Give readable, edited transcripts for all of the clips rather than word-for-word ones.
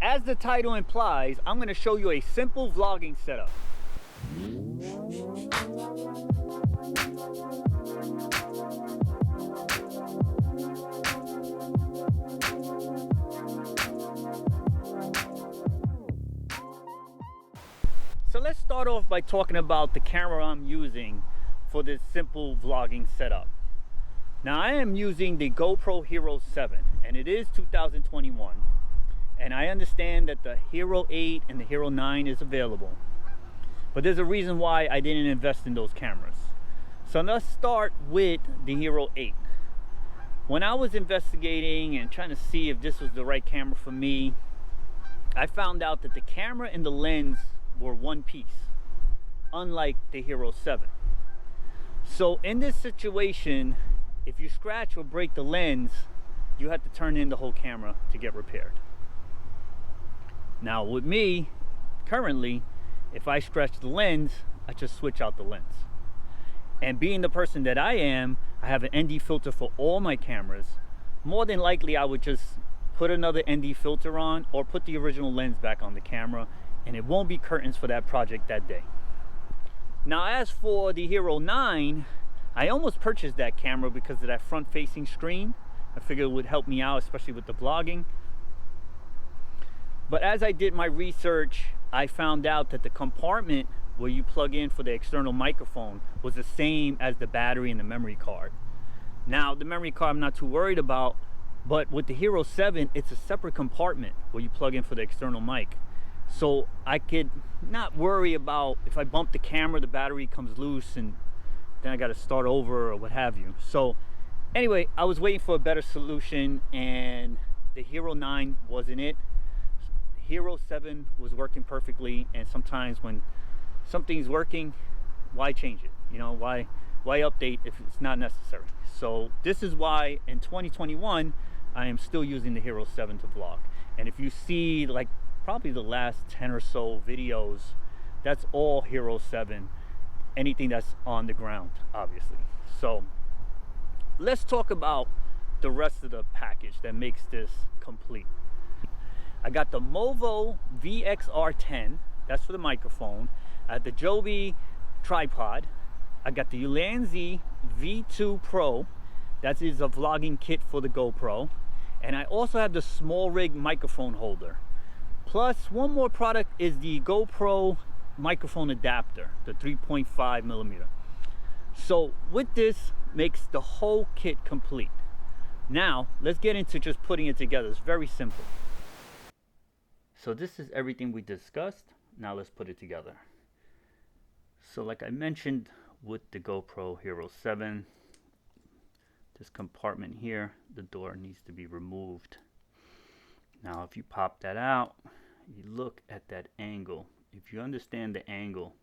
As the title implies, I'm going to show you a simple vlogging setup. So let's start off by talking about the camera I'm using for this simple vlogging setup. Now I am using the GoPro Hero 7 and it is 2021, and I understand that the Hero 8 and the Hero 9 is available, but there's a reason why I didn't invest in those cameras. So let's start with the Hero 8. When I was investigating and trying to see if this was the right camera for me, I found out that the camera and the lens were one piece, unlike the Hero 7. So in this situation, if you scratch or break the lens, you have to turn in the whole camera to get repaired. Now with me, currently, if I scratch the lens, I just switch out the lens. And being the person that I am, I have an ND filter for all my cameras. More than likely, I would just put another ND filter on or put the original lens back on the camera, and it won't be curtains for that project that day. Now as for the Hero 9, I almost purchased that camera because of that front facing screen. I figured it would help me out, especially with the vlogging. But as I did my research, I found out that the compartment where you plug in for the external microphone was the same as the battery and the memory card. Now the memory card I'm not too worried about, but with the Hero 7, it's a separate compartment where you plug in for the external mic. So I could not worry about if I bump the camera, the battery comes loose and then I got to start over or what have you. So anyway, I was waiting for a better solution and the Hero 9 wasn't it. Hero 7 was working perfectly, and sometimes when something's working, why change it? You know, why update if it's not necessary? So this is why in 2021 I am still using the Hero 7 to vlog. And if you see like probably the last 10 or so videos, that's all Hero 7, anything that's on the ground, obviously. So let's talk about the rest of the package that makes this complete. I got the Movo VXR10, that's for the microphone. I had the Joby tripod. I got the ULANZI V2 Pro, that is a vlogging kit for the GoPro. And I also have the SmallRig microphone holder. Plus one more product is the GoPro microphone adapter, the 3.5 millimeter. So with this makes the whole kit complete. Now let's get into just putting it together. It's very simple. So this is everything we discussed. Now let's put it together. So like I mentioned with the GoPro Hero 7, this compartment here, the door needs to be removed. Now if you pop that out, you look at that angle. If you understand the angle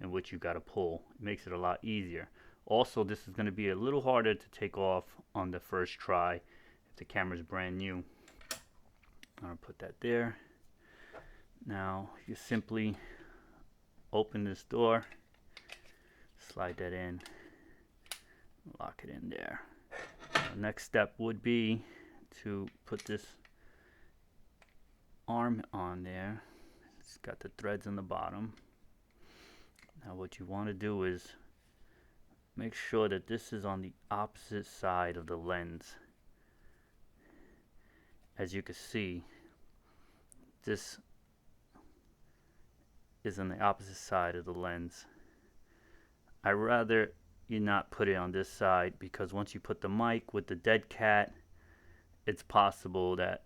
in which you got to pull, it makes it a lot easier. Also, this is going to be a little harder to take off on the first try if the camera is brand new. I'm going to put that there. Now you simply open this door, slide that in, lock it in there. The next step would be to put this arm on there. It's got the threads on the bottom. Now what you want to do is make sure that this is on the opposite side of the lens. As you can see, this is on the opposite side of the lens. I'd rather you not put it on this side, because once you put the mic with the dead cat, it's possible that,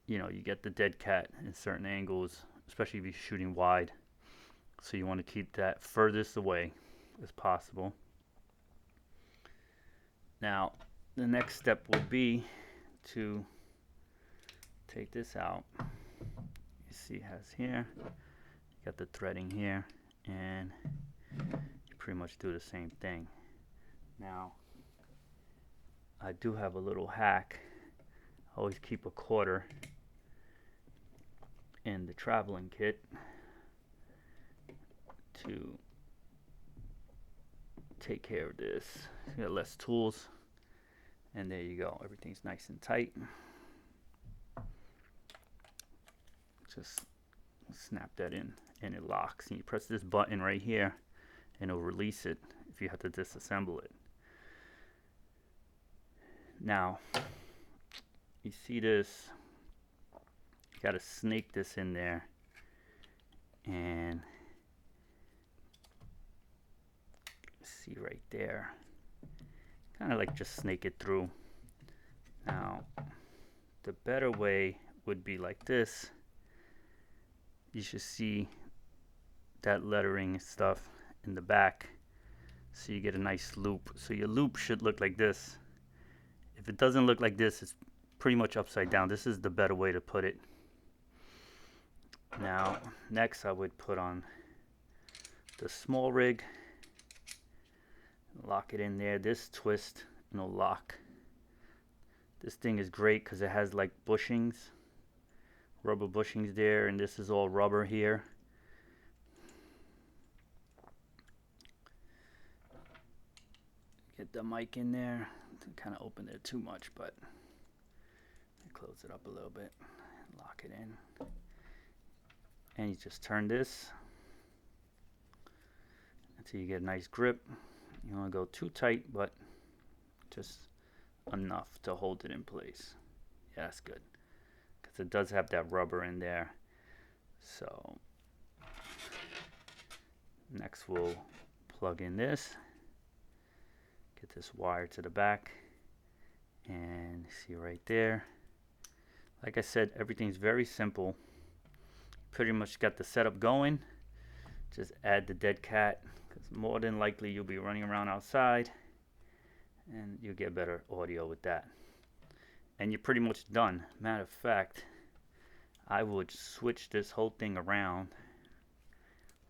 you know, you get the dead cat in certain angles, especially if you're shooting wide. So you want to keep that furthest away as possible. Now the next step would be to take this out. You see it has here, you got the threading here, and you pretty much do the same thing. Now I do have a little hack. I always keep a quarter in the traveling kit to take care of this. You got less tools, and there you go. Everything's nice and tight. just snap that in and it locks, and you press this button right here and it'll release it if you have to disassemble it. Now you see this, you gotta snake this in there, and see right there, kind of like just snake it through. Now the better way would be like this. You should see that lettering and stuff in the back, so you get a nice loop. So your loop should look like this. If it doesn't look like this, it's pretty much upside down. This is the better way to put it. Now next I would put on the SmallRig, lock it in there. This twist and it'll lock. This thing is great because it has like bushings, rubber bushings there, and this is all rubber here. Get the mic in there. Kind of open it too much, but close it up a little bit, lock it in, and you just turn this until you get a nice grip. You don't want to go too tight, but just enough to hold it in place. Yeah, that's good, because it does have that rubber in there. So next we'll plug in this, get this wire to the back, and see right there, like I said, everything's very simple. Pretty much got the setup going. Just add the dead cat, because more than likely you'll be running around outside and you'll get better audio with that, and you're pretty much done. Matter of fact, I would switch this whole thing around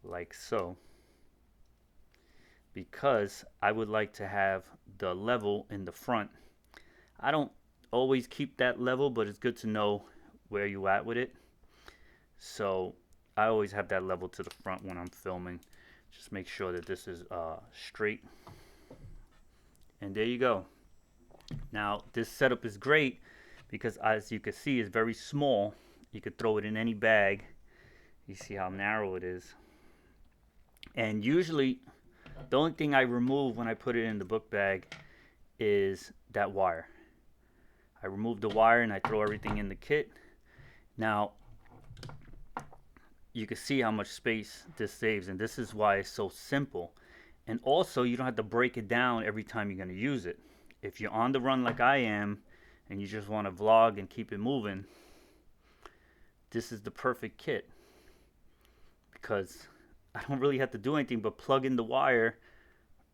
like so, because I would like to have the level in the front. I don't always keep that level, but it's good to know where you at with it. So I always have that level to the front when I'm filming. Just make sure that this is straight. And there you go. Now this setup is great because, as you can see, it's very small. You could throw it in any bag. You see how narrow it is. And usually the only thing I remove when I put it in the book bag is that wire. I remove the wire and I throw everything in the kit. Now you can see how much space this saves, and this is why it's so simple. And also, you don't have to break it down every time you're going to use it. If you're on the run like I am and you just want to vlog and keep it moving, this is the perfect kit, because I don't really have to do anything but plug in the wire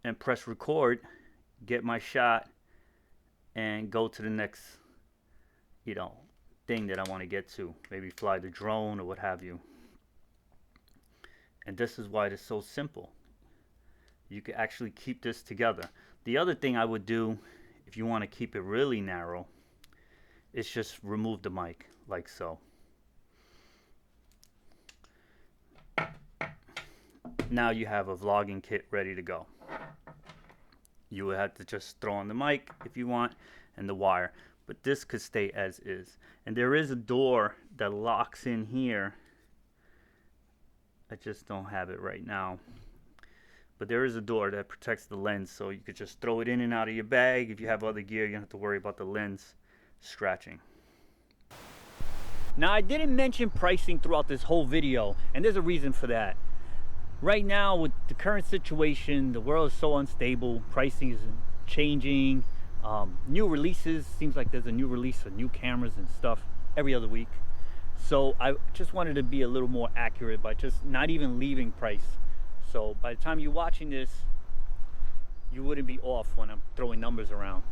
and press record, get my shot, and go to the next, thing that I want to get to. Maybe fly the drone or what have you. And this is why it's so simple. You can actually keep this together. The other thing I would do, if you want to keep it really narrow, is just remove the mic like so. Now you have a vlogging kit ready to go. You would have to just throw on the mic if you want, and the wire, but this could stay as is. And there is a door that locks in here. I just don't have it right now, but there is a door that protects the lens, so you could just throw it in and out of your bag. If you have other gear, you don't have to worry about the lens scratching. Now, I didn't mention pricing throughout this whole video, and there's a reason for that. Right now, with the current situation, the world is so unstable. Pricing is changing. New releases, seems like there's a new release of new cameras and stuff every other week. So I just wanted to be a little more accurate by just not even leaving price. So by the time you're watching this, you wouldn't be off when I'm throwing numbers around.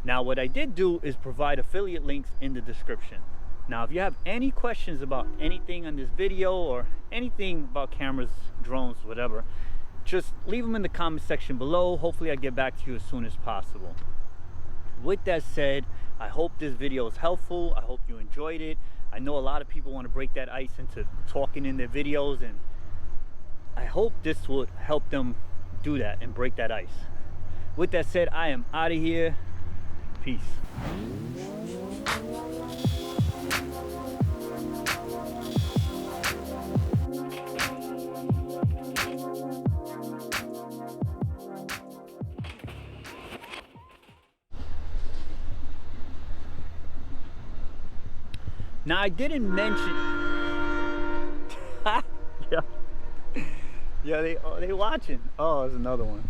Now, what I did do is provide affiliate links in the description. Now, if you have any questions about anything on this video or anything about cameras, drones, whatever, just leave them in the comment section below. Hopefully I get back to you as soon as possible. With that said, I hope this video is helpful. I hope you enjoyed it. I know a lot of people want to break that ice into talking in their videos, and I hope this would help them do that and break that ice. With that said, I am out of here. Peace. Now I didn't mention. Yeah, they watching. Oh, there's another one.